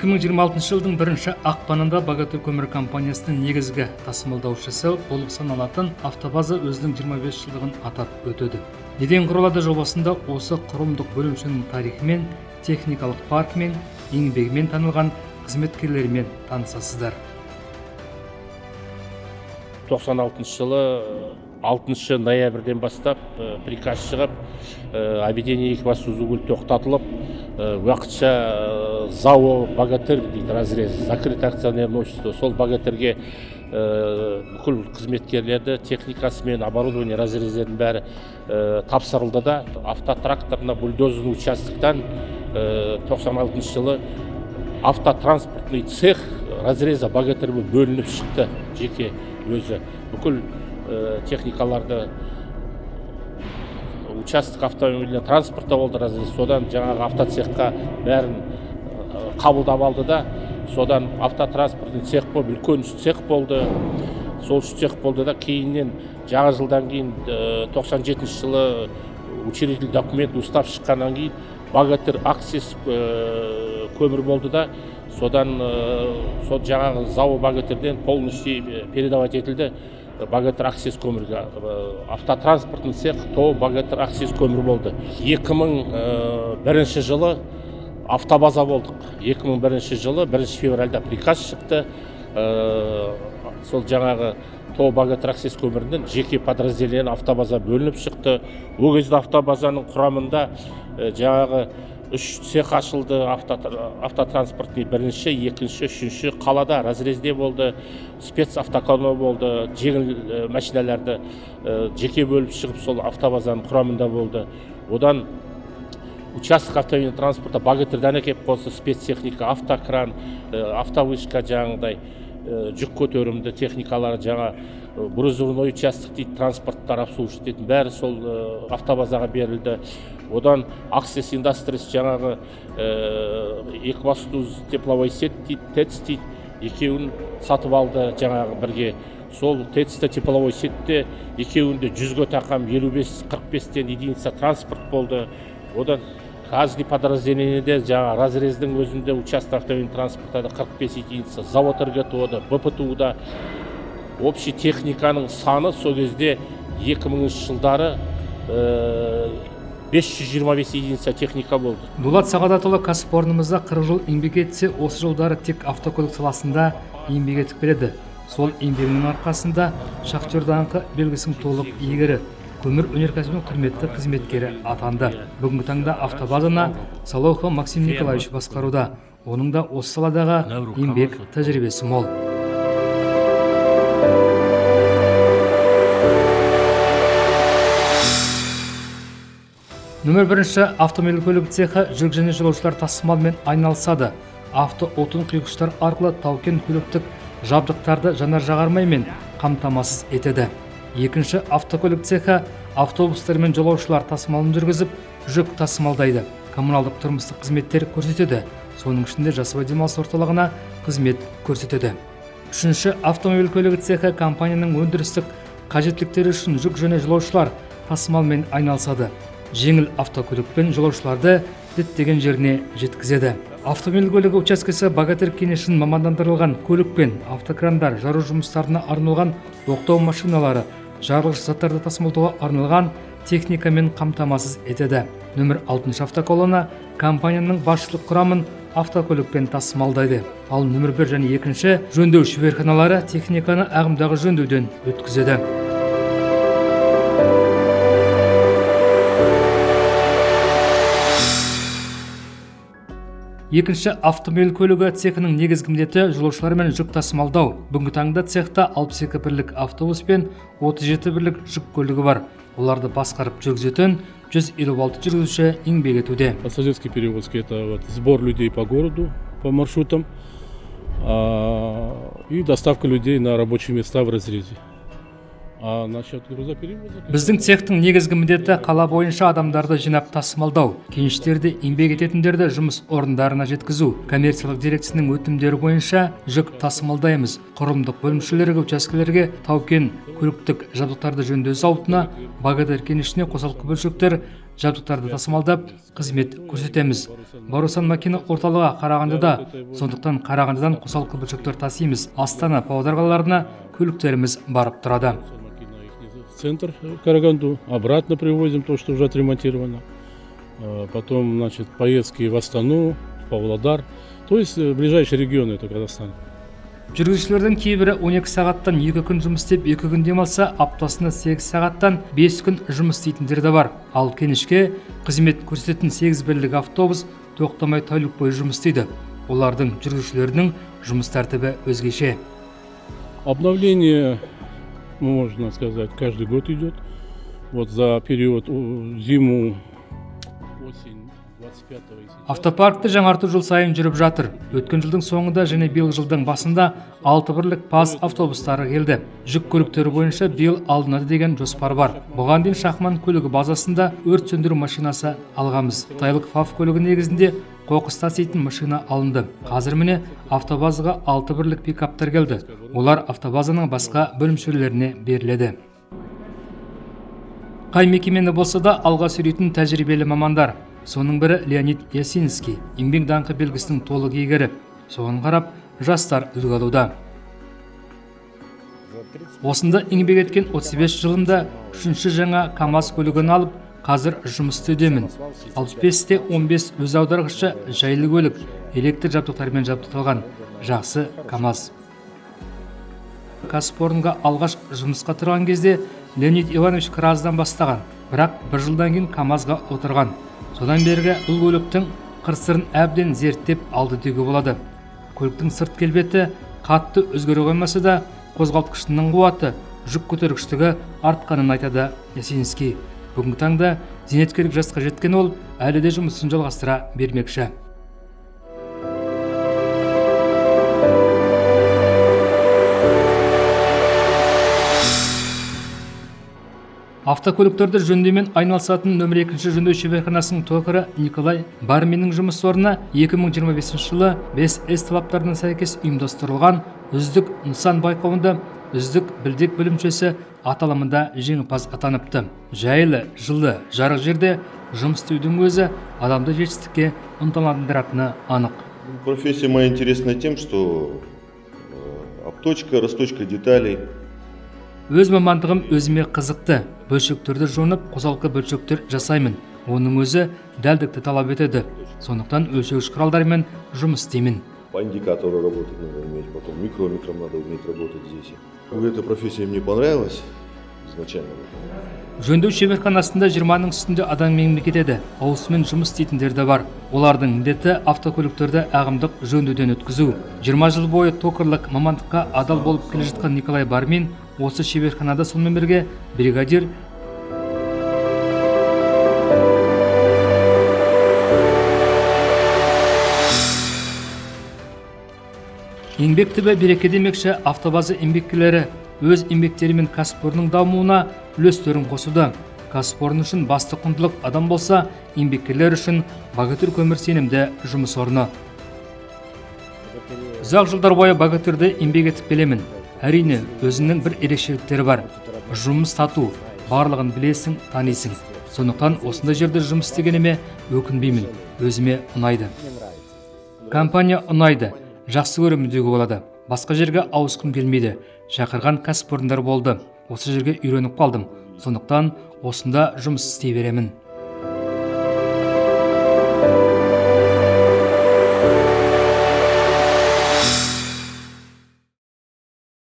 2026 жылдың 1 ақпанында Богатырь көмір компаниясының негізгі тасымалдаушысы болып саналатын автобаза өзінің 25 жылдығын атап өтеді. Неден құралады жобасында осы құрылымдық бөлімшенің тарихымен, техникалық паркімен, еңбегімен танылған қызметкерлерімен танысасыздар. 96 жылы 6 ноябрьден бастап приказ шығып, объединение экипаждық угол тоқтатылып, уақытша ЗАО Богатырь дейді, разрез, закрытое акционерное общество. Сол Богатырьге бүкіл қызметкерлерді, техникасы мен оборудование разрезердің бәрі тапсырылды да, автотракторына бульдозерный участоктан 96 жылы автотранспортный цех разреза Богатырьге бөлініп шықты. Жеке өзі бүкіл техникаларды участок автомобильден транспорта болды разрез. Содан жаңағы автоцехқа бәрін қабылдап алды да, содан автотранспортный цех болып, үлкен цех болды. Сол цех болды да, кейіннен жаңа жылдан кейін 97 жылы учредитель документ устав шыққаннан кейін Богатырь аксис көмір болды да, содан сол жаңағы ЗАО Богатырьден полностью передавать етілді Богатырь аксис көмірге. Автотранспортный цех то Богатырь аксис көмір болды. 2001 жылы автобаза болдық. 2001 жылы 1 февральда приказ шықты. Сол жаңағы то Богатырь аксис көмірінен жеке подразделение автобаза бөлініп шықты. Ол кезде автобазаның құрамында жаңағы 3 цех ашылды. Автотранспортный 1-ші, 2-ші, 3-ші қалада разрезде болды. Спецавтоколония болды. Жеңіл машиналарды жеке бөліп шығып, сол автобазаның құрамында болды. Одан участок автомобильный транспорта Богатырьдан әкеп қосы, спецтехника, автокран, автовышка жаңағыдай жүк көтерімді техникалары, жаңа грузовой участок дейді, транспорттар обслуживать ететін бәрі сол автобазаға берілді. Одан Access Industries жаңағы Екібастұз тепловой сет дейді, ТЭЦ дейді, екеуін сатып алды жаңағы бірге. Сол ТЭЦ-те тепловой сетте екеуінде 100-ге тақам 55-45-тен единица транспорт болды. Одан каждый подразделениеде жаңа разрездің өзінде участок автомобильный транспортада 45 единица, завод РГТО-да, БПТУ-да. Общий техниканың саны сол кезде 2000 жылдары 525 единица техника болды. Дулат Сағадатұлы кәсіпорнымызда 40 жыл еңбек етсе, осы жылдары тек автокөлік саласында еңбек етіп келеді. Сол еңбегінің арқасында шахтер даңқы белгісінің толық иегері, көмір өнеркәсібінің құрметті қызметкері атанды. Бүгінгі таңда автобазаны Солохов Максим Николаевич басқаруда. Оның да осы саладағы еңбек тәжірибесі мол. Нөмір 1 автомобиль көлік цехы жүк және жолаушылар тасымалымен айналысады. Авто отын құйғыштар арқылы тау-кен көліктік жабдықтарды жанар-жағармаймен қамтамасыз етеді. Екінші автокөлік цехы автобустар мен жолаушылар тасымалын жүргізіп, жүк тасымалдайды. Коммуналдық тұрмыстық қызметтер көрсетеді. Соның ішінде жасыл демалыс орталығына қызмет көрсетеді. Үшінші автомобиль көлігі цехы компанияның өндірістік қажеттіліктері үшін жүк және жолаушылар тасымалмен айналысады. Жеңіл автокөлікпен жолаушыларды діттеген жеріне жеткізеді. Автомобиль көлігі учаскесі Богатырь кенішін мамандандырылған көлікпен автокрандар, жару жұмыстарына арналған оқтау машиналары, жарылғыш заттарды тасымалдауға арналған техникамен қамтамасыз етеді. Нөмір 6 автоколона компанияның басшылық құрамын автокөлікпен тасымалдайды. Ал нөмір 1 және 2 жөндеу шеберханалары техниканы ағымдағы жөндеуден өткізеді. Екінші автомобиль көлігі цехының негізгі міндеті жолаушылар мен жүк тасымалдау. Бүгінгі таңда цехта 62 бірлік автобус пен 37 бірлік жүк көлігі бар. Оларды басқарып жүргізетін 156 жүргізуші еңбек етуде. Пассажирский перевозки — это сбор людей по городу, по маршрутам и доставка людей на рабочие места в разрезе. Біздің цехтың негізгі міндеті қала бойынша адамдарды жинап тасымалдау, кеніштерде еңбек ететіндерді жұмыс орындарына жеткізу. Коммерциялық дирекцияның өтімдері бойынша жүк тасымалдаймыз. Құрылымдық бөлімшелерге, учаскелерге, тау-кен көліктік жабдықтарды жөндеу зауытына, Богатырь кенішіне қосалқы бөлшектер жабдықтарды тасымалдап қызмет көрсетеміз. Барусан макина орталығы Қарағандыда, сондықтан Қарағандыдан қосалқы бөлшектер тасимыз. Астана, Павлодар қалаларына көліктеріміз барып тұрады. В центр Караганду, обратно привозим то, что уже отремонтировано. Потом, значит, поездки в Астану, в Павлодар. То есть ближайшие регионы это Казахстан. Жүргізушілердің кейбірі 12 сағаттан 2 күн жұмыс істеп, 2 күн демалса, аптасына 8 сағаттан 5 күн жұмыс істейтіндер де бар. Ал кенішке қызмет көрсететін 8 бірлік автобус тоқтамай тәулік бойы жұмыс істейді. Олардың жүргізушілерінің жұмыс тәртібі өзгеше. Обновление, можно сказать, каждый год идет. Вот за период зиму, осень 25-го. Автопаркты жаңарту жыл сайын жүріп жатыр. Өткен жылдың соңында және биыл жылдың басында 6 бірлік ПАЗ автобустары келді. Жүк көліктері бойынша биыл алынады деген жоспар бар. Бұған дейін Шахман көлігі базасында өрт сөндіру машинасы алғамыз. Қытайлық ФАВ көлігі негізінде қоқыс таситын машина алынды. Қазір міне автобазаға 6 бірлік пикаптар келді. Олар автобазаның басқа бөлімшелеріне беріледі. Қай мекемені болса да алға сүретін тәжірибелі мамандар. Соның бірі Леонид Ясинский, еңбек даңқы белгісінің толық иегері. Соған қарап, жастар үлгі алуда. Осында еңбек еткен 35 жылымда 3-ші жаңа КамАЗ көлігін алып, қазір жұмыс істеудемін. 65-те 15 өз аударғышы жайлы көлік, электр жабдықтарымен жабдықталған жақсы КамАЗ. Кәсіпорынға алғаш жұмысқа тұрған кезде Леонид Иванович Краздан бастаған, бірақ бір жылдан кейін КамАЗға отырған. Содан бергі бұл көліктің қыр-сырын әбден зерттеп алды деуге болады. Көліктің сырт келбеті қатты өзгере қоймаса да, қозғалтқышының қуаты, жүк көтергіштігі артқанын айтады Ясинский. Бүгінгі таңда зейнеткерлік жасқа жеткен ол әлі де жұмысын жалғастыра бермекші. Автокөліктерді жөндеумен айналысатын нөмір 2-ші жөндеу шеберханасының токарі Николай Барминнің жұмыс орны 2025 жылы 5С талаптарына сәйкес ұйымдастырылған үздік нысан байқауында үздік білдек бөлімшесі аталымында жеңімпаз атаныпты. Жайлы, жылы, жарық жерде жұмыс істеудің өзі адамды жетістікке ынталандыратыны анық. Профессия моя интересна тем, что обточка, расточка деталей. Өз мамандығым өзіме қызықты. Бөлшектерді жонып, қосалқы бөлшектер жасаймын. Оның өзі дәлдікті талап етеді. Сондықтан өлшеуіш құралдармен жұмыс істеймін. По индикатору работать надо уметь, потом микрометром надо уметь работать здесь. Эта профессия мне понравилась изначально. Жөндеу шеберханасында 20-ның үстінде адам еңбек етеді. Ауысымен жұмыс істейтіндер де бар. Олардың міндеті автокөліктерді ағымдық жөндеуден өткізу. 20 жыл бойы токарлық мамандыққа адал болып келе жатқан Николай Бармин осы шеберханада сонымен бірге бригадир еңбек түбі береке демекші автобаза еңбеккерлері өз еңбектері мен кәсіпорынның дамуына үлестерін қосуда. Кәсіпорын үшін басты құндылық адам болса, еңбеккерлер үшін Богатырь көмір сенімді жұмыс орны. Ұзақ жылдар бойы Богатырьда еңбек етіп келемін. Әрине, өзінің бір ерекшеліктері бар. Жұмыс тату, барлығын білесің, танисың. Сондықтан осындай жерде жұмыс істегеніме өкінбеймін. Өзіме ұнайды. Компания ұнайды. Жақсы көремін деуге болады. Басқа жерге ауысқым келмейді. Шақырған кәсіпорындар болды. Осы жерге үйреніп қалдым. Сондықтан осында жұмыс істей беремін.